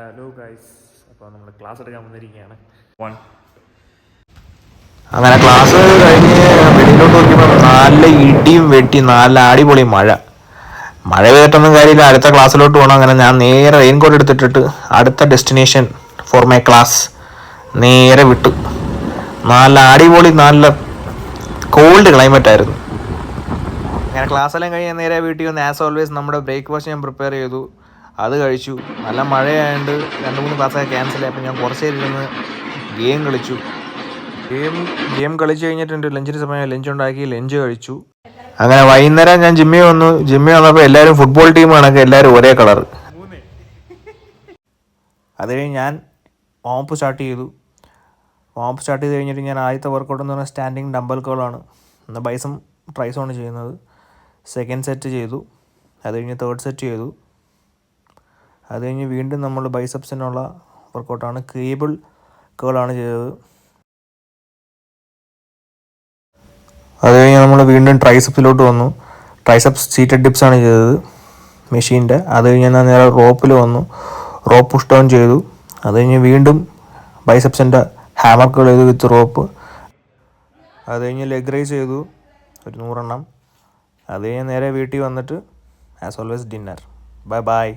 Hello guys, അപ്പോൾ നമ്മൾ class എടുക്കാൻ വന്നിരിക്കുകയാണ്. അങ്ങനെ ക്ലാസ് കഴിഞ്ഞ് വെളിയിലോട്ട് നോക്കിയപ്പോൾ നല്ല ഇടിയും വെട്ടി നല്ല അടിപൊളി മഴ പെയ്തിട്ടൊന്നും കാര്യമില്ല. അടുത്ത ക്ലാസ്സിലോട്ട് പോകണം. അങ്ങനെ ഞാൻ നേരെ റെയിൻകോട്ട് എടുത്തിട്ടിട്ട് അടുത്ത ഡെസ്റ്റിനേഷൻ ഫോർ മൈ ക്ലാസ് നേരെ വിട്ടു. നല്ല അടിപൊളി നല്ല കോൾഡ് ക്ലൈമറ്റ് ആയിരുന്നു. അങ്ങനെ ക്ലാസ്സെല്ലാം കഴിഞ്ഞ് നേരെ വീട്ടിൽ വന്ന് ആസ് ഓൾവേസ് നമ്മുടെ ബ്രേക്ക്ഫാസ്റ്റ് ഞാൻ പ്രിപ്പയർ ചെയ്തു. അത് കഴിച്ചു. നല്ല മഴയായതുകൊണ്ട് 2-3 ക്ലാസ്സൊക്കെ ക്യാൻസൽ ആയി. അപ്പോൾ ഞാൻ കുറച്ച് നേരം ഇരുന്ന് ഗെയിം കളിച്ചു. ഗെയിം കളിച്ച് കഴിഞ്ഞിട്ടുണ്ട്. ലഞ്ചിന് സമയം ലഞ്ച് ഉണ്ടാക്കി, ലഞ്ച് കഴിച്ചു. അങ്ങനെ വൈകുന്നേരം ഞാൻ ജിമ്മിൽ വന്നപ്പോൾ എല്ലാവരും ഫുട്ബോൾ ടീം കണക്ക് എല്ലാവരും ഒരേ കളർ. അത് കഴിഞ്ഞ് ഞാൻ വാമപ്പ് സ്റ്റാർട്ട് ചെയ്തു കഴിഞ്ഞിട്ട് ഞാൻ ആദ്യത്തെ വർക്കൗട്ട് എന്ന് പറഞ്ഞാൽ സ്റ്റാൻഡിങ് ഡംബൽ കേളാണ്. എന്നാൽ ബൈസും ട്രൈസുമാണ് ചെയ്യുന്നത്. സെക്കൻഡ് സെറ്റ് ചെയ്തു. അത് കഴിഞ്ഞ് തേർഡ് സെറ്റ് ചെയ്തു. അത് കഴിഞ്ഞ് വീണ്ടും നമ്മൾ ബൈസപ്സിനുള്ള വർക്കൗട്ടാണ്, കേബിൾ കേളാണ് ചെയ്തത്. അത് കഴിഞ്ഞ് നമ്മൾ വീണ്ടും ട്രൈസപ്സിലോട്ട് വന്നു. ട്രൈസപ്സ് സീറ്റഡ് ഡിപ്സാണ് ചെയ്തത് മെഷീൻ്റെ. അത് കഴിഞ്ഞ് ഞാൻ നേരെ റോപ്പിൽ വന്നു. റോപ്പ് പുഷ് ഡൗൺ ചെയ്തു. അത് കഴിഞ്ഞ് വീണ്ടും ബൈസപ്സിൻ്റെ ഹാമർ കേൾ ചെയ്തു വിത്ത് റോപ്പ്. അത് കഴിഞ്ഞ് ലെഗ് റൈസ് ചെയ്തു ഒരു 100 എണ്ണം. അത് കഴിഞ്ഞ് നേരെ വീട്ടിൽ വന്നിട്ട് ആസ് ഓൾവേസ് ഡിന്നർ. ബൈ.